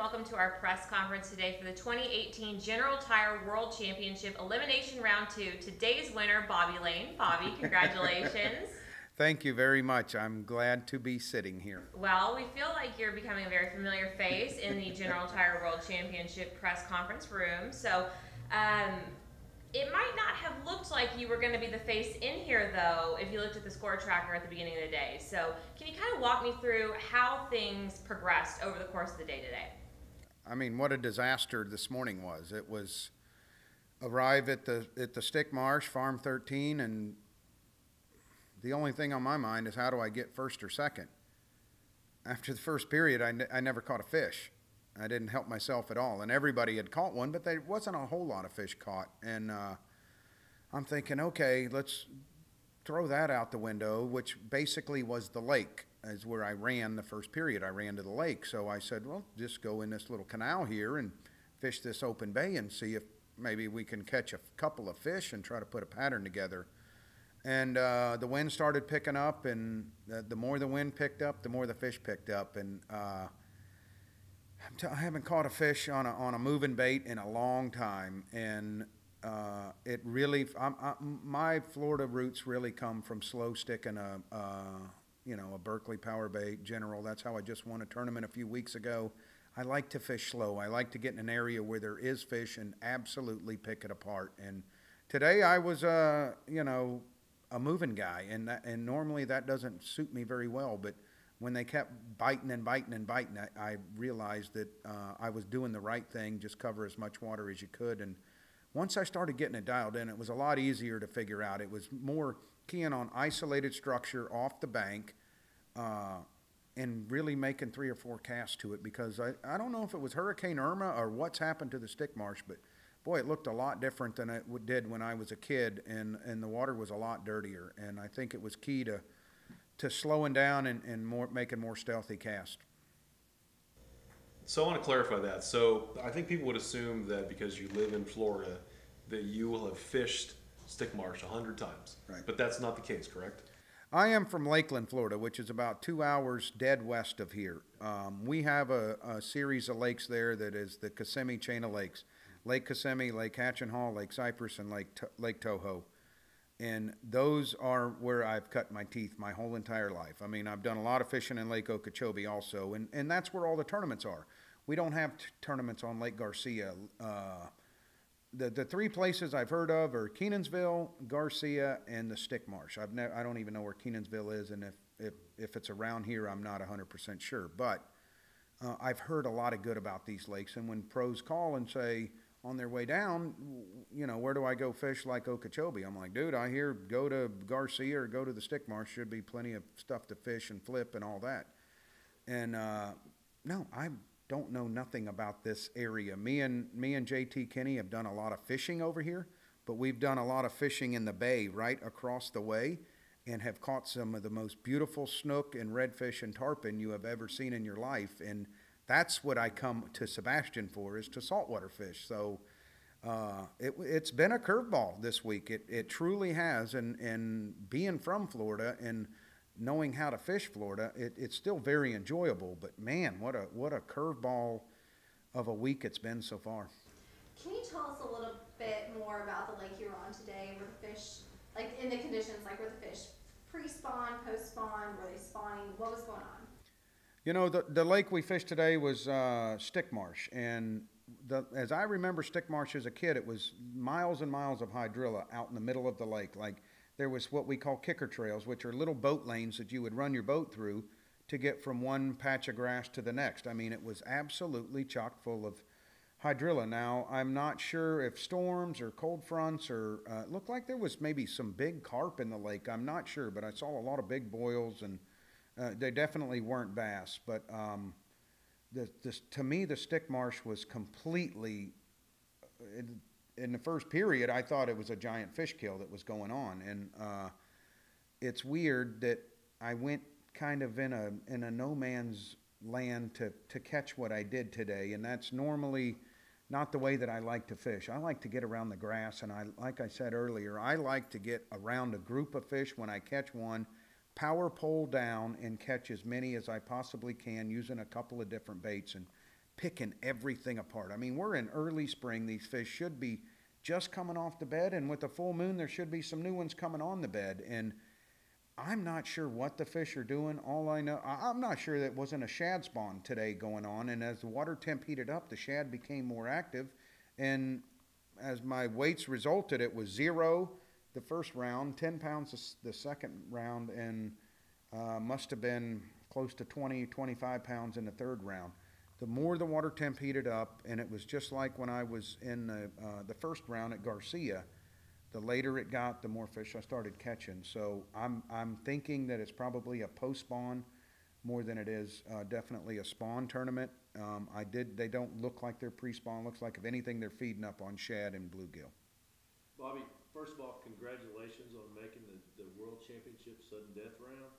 welcome to our press conference today for the 2018 General Tire World Championship Elimination Round 2. Today's winner, Bobby Lane. Bobby, congratulations. Thank you very much. I'm glad to be sitting here. Well, we feel like you're becoming a very familiar face in the General Tire World Championship press conference room. So, um, it might not have looked like you were going to be the face in here, though, if you looked at the score tracker at the beginning of the day. So, can you kind of walk me through how things progressed over the course of the day today? I mean, what a disaster this morning was. It was arrive at the Stick Marsh, Farm 13, and the only thing on my mind is how do I get first or second? After the first period, I never caught a fish. I didn't help myself at all, and everybody had caught one, but there wasn't a whole lot of fish caught. And I'm thinking, okay, let's throw that out the window, which basically was the lake, is where I ran the first period. I ran to the lake, so I said, well, just go in this little canal here and fish this open bay and see if maybe we can catch a couple of fish and try to put a pattern together. And the wind started picking up, and the more the wind picked up, the more the fish picked up. And I haven't caught a fish on a moving bait in a long time, and it really my Florida roots really come from slow sticking a Berkeley power bait general. That's how I just won a tournament a few weeks ago. I like to fish slow. I like to get in an area where there is fish and absolutely pick it apart. And today I was a moving guy, and normally that doesn't suit me very well, but when they kept biting and biting and biting, I realized that I was doing the right thing, just cover as much water as you could. And once I started getting it dialed in, it was a lot easier to figure out. It was more keying on isolated structure off the bank and really making 3 or 4 casts to it, because I don't know if it was Hurricane Irma or what's happened to the Stick Marsh, but boy, it looked a lot different than it did when I was a kid, and the water was a lot dirtier. And I think it was key to slowing down and making more stealthy casts. So I want to clarify that. So I think people would assume that because you live in Florida, that you will have fished Stick Marsh 100 times. Right. But that's not the case, correct? I am from Lakeland, Florida, which is about 2 hours dead west of here. We have a series of lakes there that is the Kissimmee chain of lakes. Lake Kissimmee, Lake Hatchenhall, Lake Cypress, and Lake Toho. And those are where I've cut my teeth my whole entire life. I mean, I've done a lot of fishing in Lake Okeechobee also, and that's where all the tournaments are. We don't have tournaments on Lake Garcia. The 3 places I've heard of are Kenansville, Garcia, and the Stick Marsh. I don't even know where Kenansville is, and if it's around here, I'm not 100% sure. But I've heard a lot of good about these lakes, and when pros call and say, on their way down, where do I go fish like Okeechobee? I'm like, dude, I hear go to Garcia or go to the Stick Marsh. Should be plenty of stuff to fish and flip and all that. And no, I don't know nothing about this area. Me and JT Kinney have done a lot of fishing over here, but we've done a lot of fishing in the bay right across the way and have caught some of the most beautiful snook and redfish and tarpon you have ever seen in your life. And that's what I come to Sebastian for, is to saltwater fish. So it's been a curveball this week. It truly has. And being from Florida and knowing how to fish Florida, it's still very enjoyable. But man, what a curveball of a week it's been so far. Can you tell us a little bit more about the lake you were on today, where the fish, like in the conditions, like were the fish pre-spawn, post-spawn, were they spawning, what was going on? The lake we fished today was Stick Marsh, and as I remember Stick Marsh as a kid, it was miles and miles of hydrilla out in the middle of the lake. Like, there was what we call kicker trails, which are little boat lanes that you would run your boat through to get from one patch of grass to the next. I mean, it was absolutely chock full of hydrilla. Now, I'm not sure if storms or cold fronts or it looked like there was maybe some big carp in the lake. I'm not sure, but I saw a lot of big boils, and they definitely weren't bass. But to me, the Stick Marsh was completely, in the first period, I thought it was a giant fish kill that was going on. And it's weird that I went kind of in a no man's land to catch what I did today. And that's normally not the way that I like to fish. I like to get around the grass, and like I said earlier, I like to get around a group of fish when I catch one, power pole down and catch as many as I possibly can using a couple of different baits and picking everything apart. I mean, we're in early spring. These fish should be just coming off the bed, and with a full moon, there should be some new ones coming on the bed. And I'm not sure what the fish are doing. All I know, I'm not sure that wasn't a shad spawn today going on. And as the water temp heated up, the shad became more active. And as my weights resulted, it was 0 the first round, 10 pounds the second round, and must have been close to 20, 25 pounds in the third round. The more the water temp heated up, and it was just like when I was in the first round at Garcia, the later it got, the more fish I started catching. So I'm thinking that it's probably a post-spawn more than it is definitely a spawn tournament. They don't look like they're pre-spawn. Looks like, if anything, they're feeding up on shad and bluegill. Bobby, first of all, congratulations on making the World Championship sudden death round.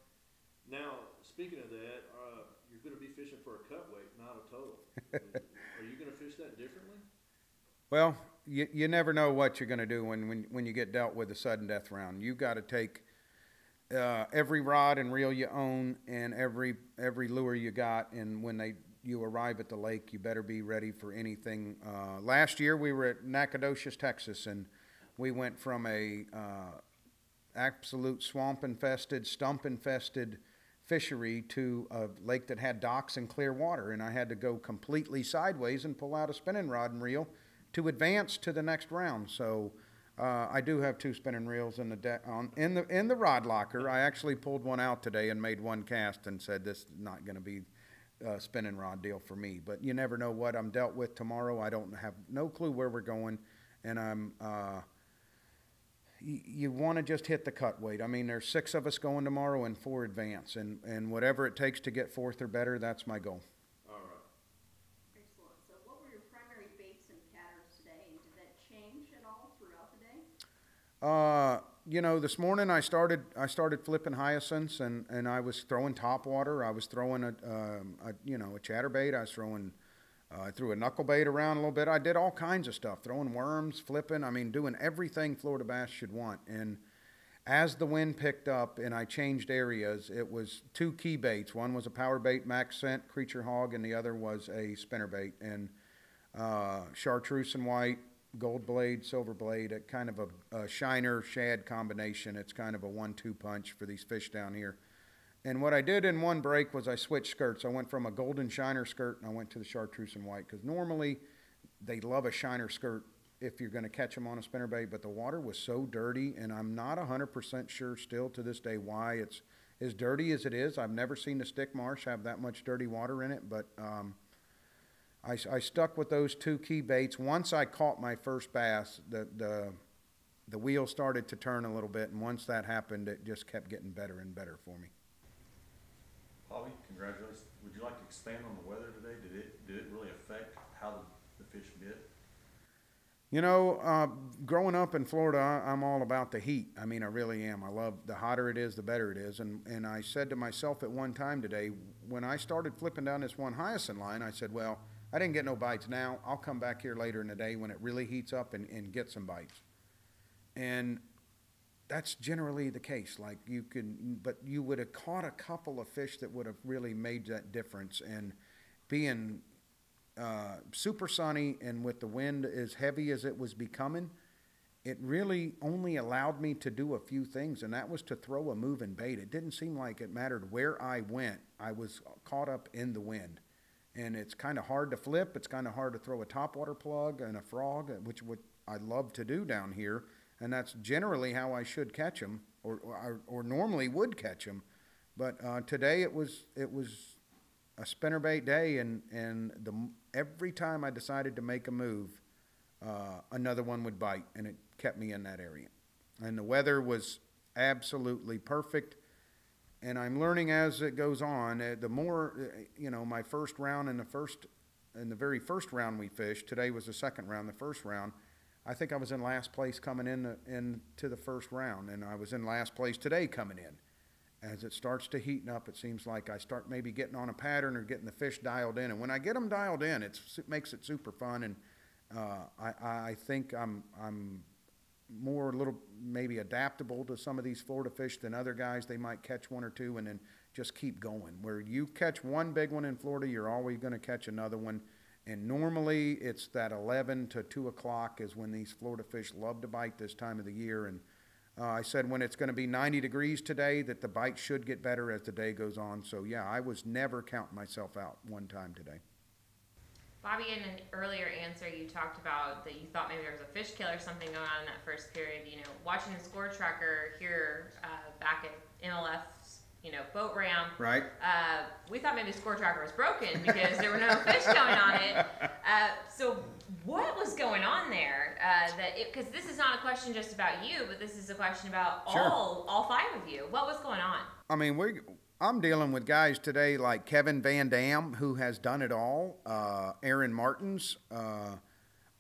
Now, speaking of that, you're going to be fishing for a cut weight, not a total. Are you going to fish that differently? Well, you never know what you're going to do when you get dealt with a sudden death round. You've got to take every rod and reel you own and every lure you got, and when you arrive at the lake, you better be ready for anything. Last year we were at Nacogdoches, Texas, and we went from a absolute swamp-infested, stump-infested fishery to a lake that had docks and clear water, and I had to go completely sideways and pull out a spinning rod and reel to advance to the next round. So I do have 2 spinning reels in the rod locker. I actually pulled one out today and made one cast and said this is not going to be a spinning rod deal for me. But you never know what I'm dealt with tomorrow. I don't have no clue where we're going, and you want to just hit the cut weight. I mean, there's 6 of us going tomorrow and 4 advance, and whatever it takes to get 4th or better, that's my goal. All right. Excellent. So what were your primary baits and patterns today, and did that change at all throughout the day? You know, this morning I started flipping hyacinths, and I was throwing topwater. I was throwing a chatterbait. I threw a knuckle bait around a little bit. I did all kinds of stuff, throwing worms, flipping. I mean, doing everything Florida bass should want. And as the wind picked up and I changed areas, it was 2 key baits. One was a power bait, max scent, creature hog, and the other was a spinner bait. And chartreuse and white, gold blade, silver blade, a kind of a shiner shad combination. It's kind of a 1-2 punch for these fish down here. And what I did in one break was I switched skirts. I went from a golden shiner skirt and I went to the chartreuse and white, because normally they love a shiner skirt if you're going to catch them on a spinnerbait, but the water was so dirty, and I'm not 100% sure still to this day why it's as dirty as it is. I've never seen the Stick Marsh have that much dirty water in it, but I stuck with those 2 key baits. Once I caught my first bass, the wheel started to turn a little bit, and once that happened, it just kept getting better and better for me. Bobby, congratulations. Would you like to expand on the weather today? Did it really affect how the fish bit? You know, growing up in Florida, I'm all about the heat. I mean, I really am. I love, the hotter it is, the better it is. And I said to myself at one time today, when I started flipping down this one hyacinth line, I said, well, I didn't get no bites now. I'll come back here later in the day when it really heats up and get some bites. And that's generally the case. Like, but you would have caught a couple of fish that would have really made that difference. And being super sunny and with the wind as heavy as it was becoming, it really only allowed me to do a few things, and that was to throw a moving bait. It didn't seem like it mattered where I went. I was caught up in the wind. And it's kind of hard to flip. It's kind of hard to throw a topwater plug and a frog, which I love to do down here. And that's generally how I should catch them, or normally would catch them. But today it was a spinnerbait day, and every time I decided to make a move, another one would bite, and it kept me in that area. And the weather was absolutely perfect. And I'm learning as it goes on. The more, my first round in the very first round we fished. Today was the second round. The first round, I think I was in last place coming into the first round, and I was in last place today coming in. As it starts to heaten up, it seems like I start maybe getting on a pattern or getting the fish dialed in. And when I get them dialed in, it makes it super fun. And I think I'm more a little maybe adaptable to some of these Florida fish than other guys. They might catch 1 or 2 and then just keep going. Where you catch one big one in Florida, you're always going to catch another one. And normally it's that 11 to 2 o'clock is when these Florida fish love to bite this time of the year. And I said when it's going to be 90 degrees today that the bite should get better as the day goes on. So yeah, I was never counting myself out one time today. Bobby, in an earlier answer, you talked about that you thought maybe there was a fish kill or something going on in that first period. You know, watching the score tracker here back at MLF's, boat ramp. Right. We thought maybe the score tracker was broken because there were no fish going on it. So what was going on there? Because this is not a question just about you, but this is a question about Sure. all five of you. What was going on? I mean, I'm dealing with guys today like Kevin Van Dam, who has done it all, Aaron Martins,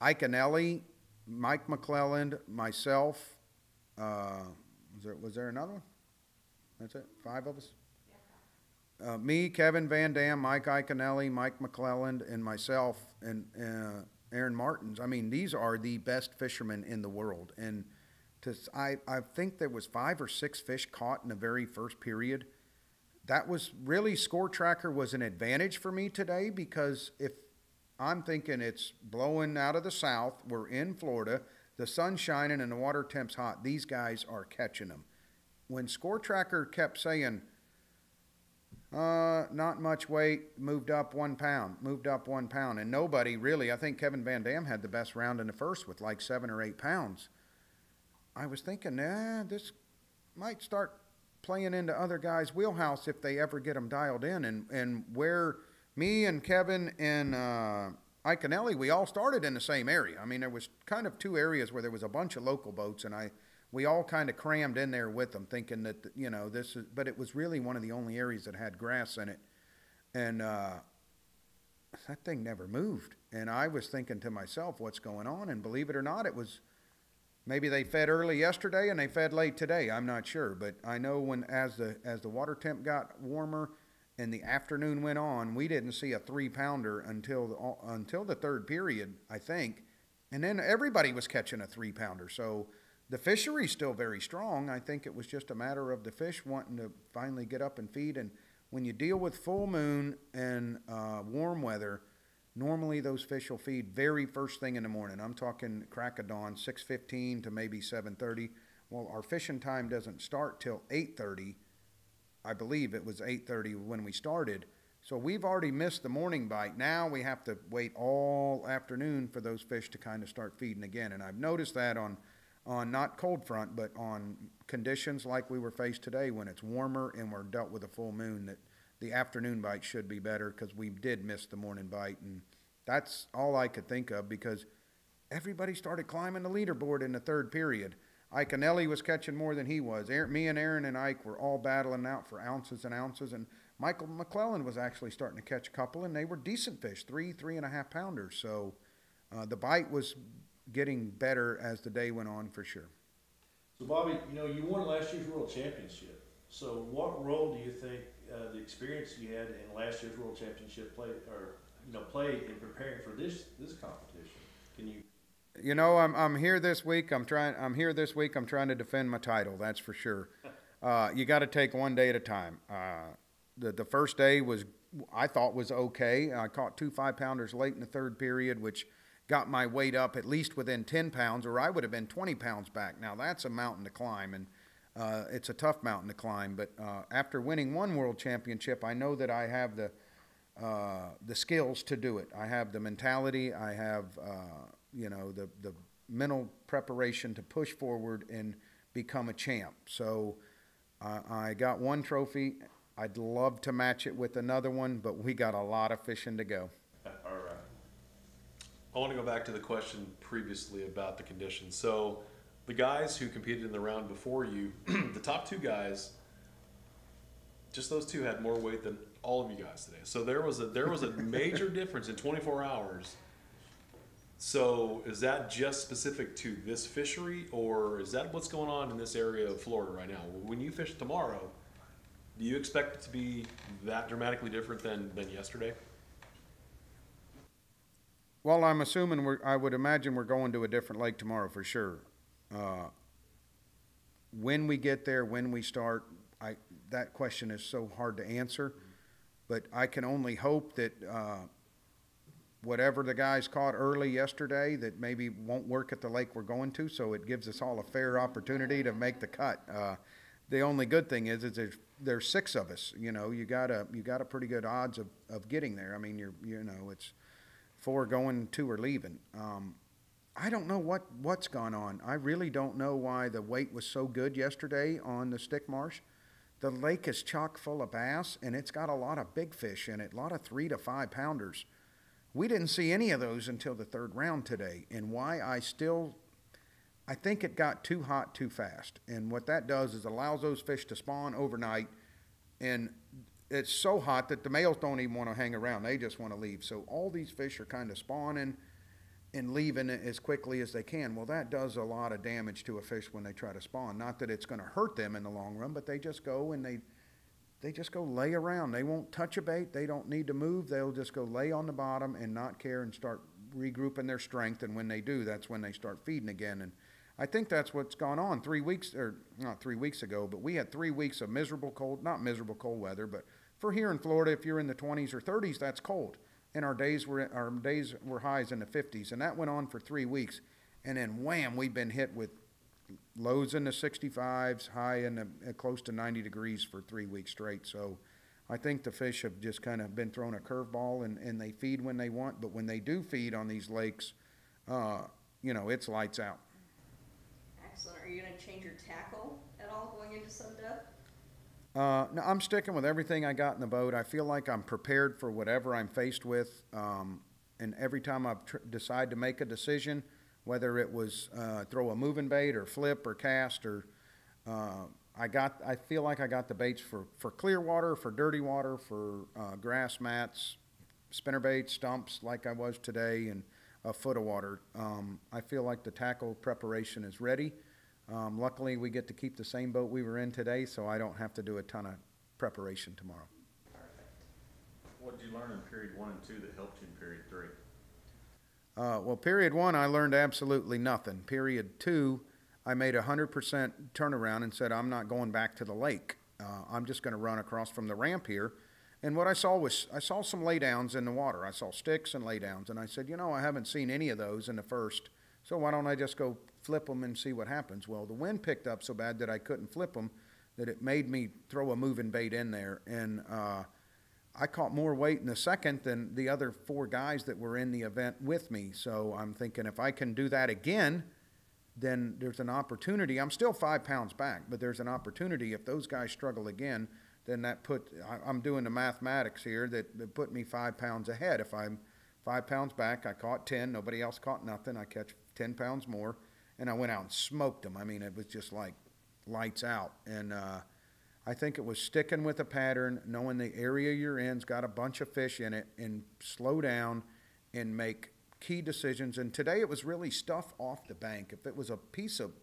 Ike Anelli, Mike McClelland, myself. Was there another one? That's it? 5 of us? Me, Kevin Van Dam, Mike Iconelli, Mike McClelland, and myself, and Aaron Martins. I mean, these are the best fishermen in the world. And I think there was 5 or 6 fish caught in the very first period. That was really, score tracker was an advantage for me today, because if I'm thinking it's blowing out of the south, we're in Florida, the sun's shining and the water temp's hot, these guys are catching them. When score tracker kept saying, not much weight, moved up 1 pound, and nobody really, I think Kevin Van Dam had the best round in the first with like 7 or 8 pounds. I was thinking, this might start playing into other guys' wheelhouse if they ever get them dialed in. And where me and Kevin and Iconelli, we all started in the same area. I mean, there was kind of 2 areas where there was a bunch of local boats, and we all kind of crammed in there with them, thinking that, but it was really one of the only areas that had grass in it. And that thing never moved. And I was thinking to myself, what's going on? And believe it or not, it was, maybe they fed early yesterday and they fed late today. I'm not sure. But I know as the water temp got warmer and the afternoon went on, we didn't see a 3-pounder until the third period, I think. And then everybody was catching a 3-pounder. So the fishery's still very strong. I think it was just a matter of the fish wanting to finally get up and feed. And when you deal with full moon and warm weather, normally those fish will feed very first thing in the morning. I'm talking crack of dawn, 6:15 to maybe 7:30. Well, our fishing time doesn't start till 8:30. I believe it was 8:30 when we started. So we've already missed the morning bite. Now we have to wait all afternoon for those fish to kind of start feeding again. And I've noticed that on not cold front, but on conditions like we were faced today, when it's warmer and we're dealt with a full moon, that the afternoon bite should be better, because we did miss the morning bite. And that's all I could think of, because everybody started climbing the leaderboard in the third period. Ike Anelli was catching more than he was. Me and Aaron and Ike were all battling out for ounces and ounces, and Michael McClelland was actually starting to catch a couple, and they were decent fish, 3.5 pounders. So the bite was getting better as the day went on, for sure. So Bobby, you won last year's World Championship. So what role do you think the experience you had in last year's World Championship played in preparing for this competition? Can you? I'm here this week. I'm trying to defend my title. That's for sure. You got to take one day at a time. The first day I thought was okay. I caught 2 5-pounders late in the third period, which got my weight up at least within 10 pounds, or I would have been 20 pounds back. Now that's a mountain to climb, and it's a tough mountain to climb. But after winning one world championship, I know that I have the skills to do it. I have the mentality. I have the mental preparation to push forward and become a champ. So I got one trophy. I'd love to match it with another one, but we got a lot of fishing to go. All right. I want to go back to the question previously about the conditions. So the guys who competed in the round before you, the top 2 guys, just those 2 had more weight than all of you guys today. So there was a major difference in 24 hours. So is that just specific to this fishery, or is that what's going on in this area of Florida right now? When you fish tomorrow, do you expect it to be that dramatically different than yesterday? Well, I'm assuming I would imagine we're going to a different lake tomorrow for sure. When we get there, when we start, that question is so hard to answer. But I can only hope that whatever the guys caught early yesterday that maybe won't work at the lake we're going to, so it gives us all a fair opportunity to make the cut. The only good thing is there's 6 of us. You know, you got a pretty good odds of getting there. I mean, it's 4 going, 2 are leaving. I don't know what's gone on. I really don't know why the weight was so good yesterday on the Stick Marsh. The lake is chock full of bass, and it's got a lot of big fish in it, a lot of 3 to 5 pounders. We didn't see any of those until the 3rd round today, and why I think it got too hot too fast. And what that does is allows those fish to spawn overnight, and it's so hot that the males don't even want to hang around. They just want to leave. So all these fish are kind of spawning and leaving as quickly as they can. Well, that does a lot of damage to a fish when they try to spawn. Not that it's going to hurt them in the long run, but they just go and they just go lay around. They won't touch a bait. They don't need to move. They'll just go lay on the bottom and not care and start regrouping their strength. And when they do, that's when they start feeding again. And I think that's what's gone on 3 weeks, or not 3 weeks ago, but we had 3 weeks of not miserable cold weather, but for here in Florida, if you're in the 20s or 30s, that's cold. And our days were highs in the 50s, and that went on for 3 weeks. And then wham, we've been hit with lows in the 65s, high in the close to 90 degrees for 3 weeks straight. So I think the fish have just kind of been thrown a curveball, and they feed when they want. But when they do feed on these lakes, it's lights out. Excellent. Are you going to change your tackle at all going into sudden death? No, I'm sticking with everything I got in the boat. I feel like I'm prepared for whatever I'm faced with. And every time I decide to make a decision, whether it was throw a moving bait or flip or cast, or I feel like I got the baits for clear water, for dirty water, for grass mats, spinner baits, stumps like I was today, and a foot of water. I feel like the tackle preparation is ready. Luckily, we get to keep the same boat we were in today, so I don't have to do a ton of preparation tomorrow. Perfect. What did you learn in period 1 and 2 that helped you in period 3? Well, period 1, I learned absolutely nothing. Period 2, I made 100% turnaround and said, I'm not going back to the lake. I'm just going to run across from the ramp here. And what I saw some laydowns in the water. I saw sticks and laydowns, and I said, I haven't seen any of those in the first, so why don't I just go flip them and see what happens? Well, the wind picked up so bad that I couldn't flip them, that it made me throw a moving bait in there. And I caught more weight in the second than the other 4 guys that were in the event with me. So I'm thinking if I can do that again, then there's an opportunity. I'm still 5 pounds back, but there's an opportunity. If those guys struggle again, then I'm doing the mathematics here, that put me 5 pounds ahead. If I'm 5 pounds back, I caught 10, nobody else caught nothing, I catch 10 pounds more, and I went out and smoked them. I mean, it was just like lights out. And I think it was sticking with a pattern, knowing the area you're in's got a bunch of fish in it, and slow down and make key decisions. And today it was really stuff off the bank. If it was a piece of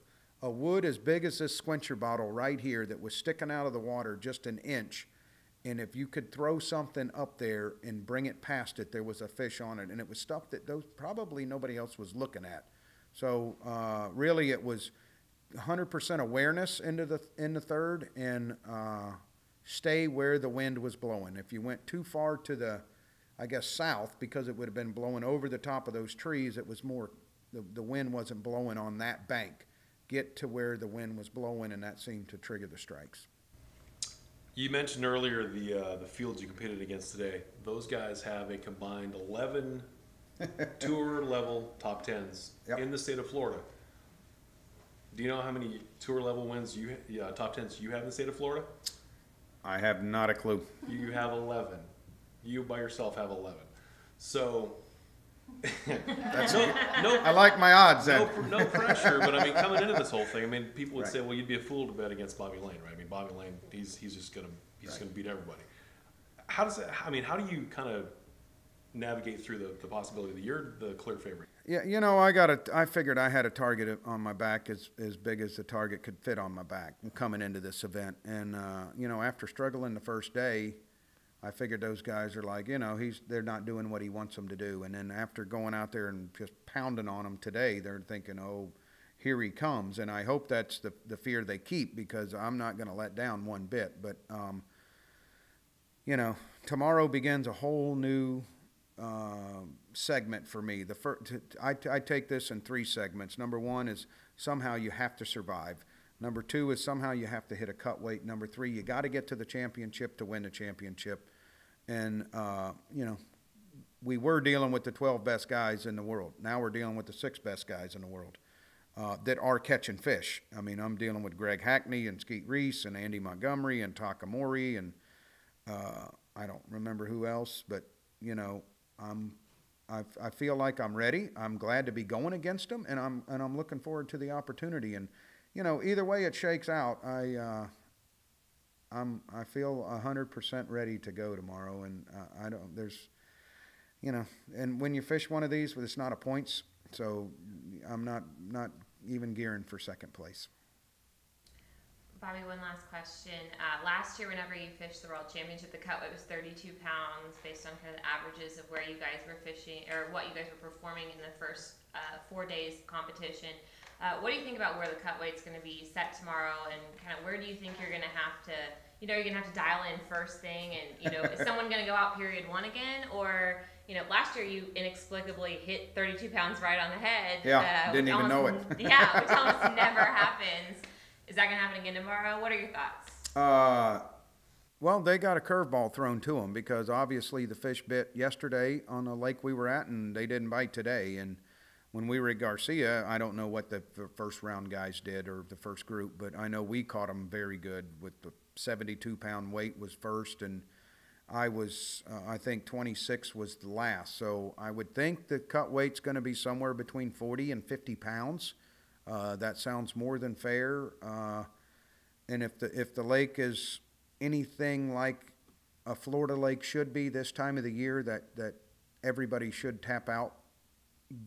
a wood as big as this squincher bottle right here that was sticking out of the water just an inch, and if you could throw something up there and bring it past it, there was a fish on it. And it was stuff that probably nobody else was looking at. So really it was 100% awareness in the third, and stay where the wind was blowing. If you went too far to the, south, because it would have been blowing over the top of those trees, it was more, the wind wasn't blowing on that bank. Get to where the wind was blowing, and that seemed to trigger the strikes. You mentioned earlier the fields you competed against today. Those guys have a combined 11 tour level top 10s in the state of Florida. Do you know how many tour level wins top 10s you have in the state of Florida? I have not a clue. You have 11. You by yourself have 11. So I like my odds then. No pressure, but I mean, coming into this whole thing, I mean, people would say, well, you'd be a fool to bet against Bobby Lane, right? I mean, Bobby Lane, he's just gonna beat everybody. How does that? I mean, how do you kind of navigate through the possibility that you're the clear favorite? Yeah, I figured I had a target on my back as big as the target could fit on my back coming into this event, and after struggling the first day, I figured those guys are like, they're not doing what he wants them to do. And then after going out there and just pounding on them today, they're thinking, oh, here he comes. And I hope that's the fear they keep, because I'm not going to let down one bit. But, tomorrow begins a whole new segment for me. I take this in 3 segments. Number 1 is somehow you have to survive. Number 2 is somehow you have to hit a cut weight. Number 3, you got to get to the championship to win the championship. And, you know, we were dealing with the 12 best guys in the world. Now we're dealing with the 6 best guys in the world that are catching fish. I mean, I'm dealing with Greg Hackney and Skeet Reese and Andy Montgomery and Takamori and I don't remember who else, but, you know, I feel like I'm ready. I'm glad to be going against them, and I'm looking forward to the opportunity. And, you know, either way it shakes out, I feel 100% ready to go tomorrow. And there's, you know, and when you fish one of these, it's not a points, so I'm not even gearing for second place. Bobby, one last question. Last year, whenever you fished the World Championship, the cut weight was 32 pounds based on kind of the averages of where you guys were fishing or what you guys were performing in the first 4 days of competition. What do you think about where the cut weight's going to be set tomorrow, and kind of where do you think you're going to have to, you know, you're going to have to dial in first thing, and, you know, is someone going to go out period 1 again, or, you know, last year you inexplicably hit 32 pounds right on the head. Yeah, didn't even know it. Yeah, which almost never happens. Is that going to happen again tomorrow? What are your thoughts? Well, they got a curveball thrown to them because obviously the fish bit yesterday on the lake we were at, and they didn't bite today. And when we were at Garcia, I don't know what the first round guys did or the first group, but I know we caught them very good with the 72-pound weight was first, and I was, I think 26 was the last. So I would think the cut weight's going to be somewhere between 40 and 50 pounds. That sounds more than fair. And if the lake is anything like a Florida lake should be this time of the year, that everybody should tap out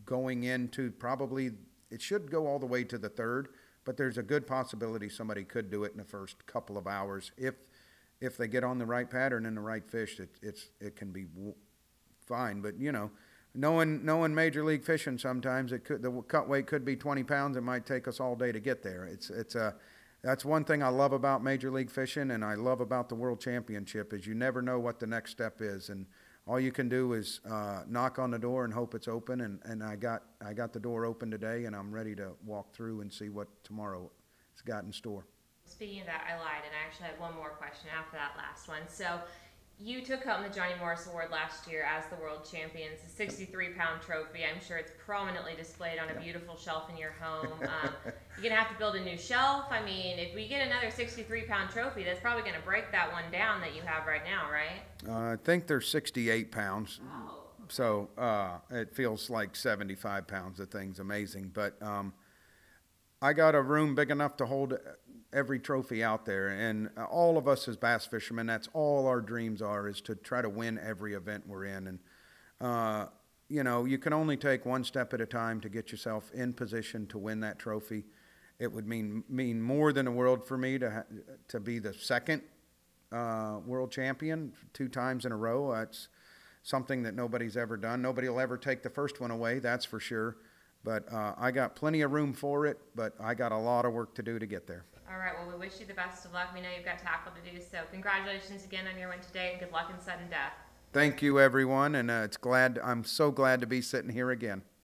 going into probably, it should go all the way to the 3rd, but there's a good possibility somebody could do it in the first couple of hours. If they get on the right pattern and the right fish, it can be fine. But, you know, knowing Major League fishing, sometimes the cut weight could be 20 pounds. It might take us all day to get there. That's one thing I love about Major League fishing, and I love about the World Championship is you never know what the next step is, and all you can do is knock on the door and hope it's open. And I got the door open today, and I'm ready to walk through and see what tomorrow has got in store. Speaking of that, I lied, and I actually had one more question after that last one. So, you took home the Johnny Morris Award last year as the world champions, a 63-pound trophy. I'm sure it's prominently displayed on a beautiful shelf in your home. You're going to have to build a new shelf. I mean, if we get another 63-pound trophy, that's probably going to break that one down that you have right now, right? I think they're 68 pounds. Oh. So it feels like 75 pounds. The thing's amazing. But I got a room big enough to hold every trophy out there, and all of us as bass fishermen, that's all our dreams are, is to try to win every event we're in. And you know, you can only take one step at a time to get yourself in position to win that trophy. It would mean more than the world for me to be the 2nd world champion 2 times in a row. That's something that nobody's ever done. Nobody will ever take the first one away, that's for sure. But I got plenty of room for it, but I got a lot of work to do to get there. All right, well, we wish you the best of luck. We know you've got tackle to do, so congratulations again on your win today, and good luck in sudden death. Thank you, everyone, and I'm so glad to be sitting here again.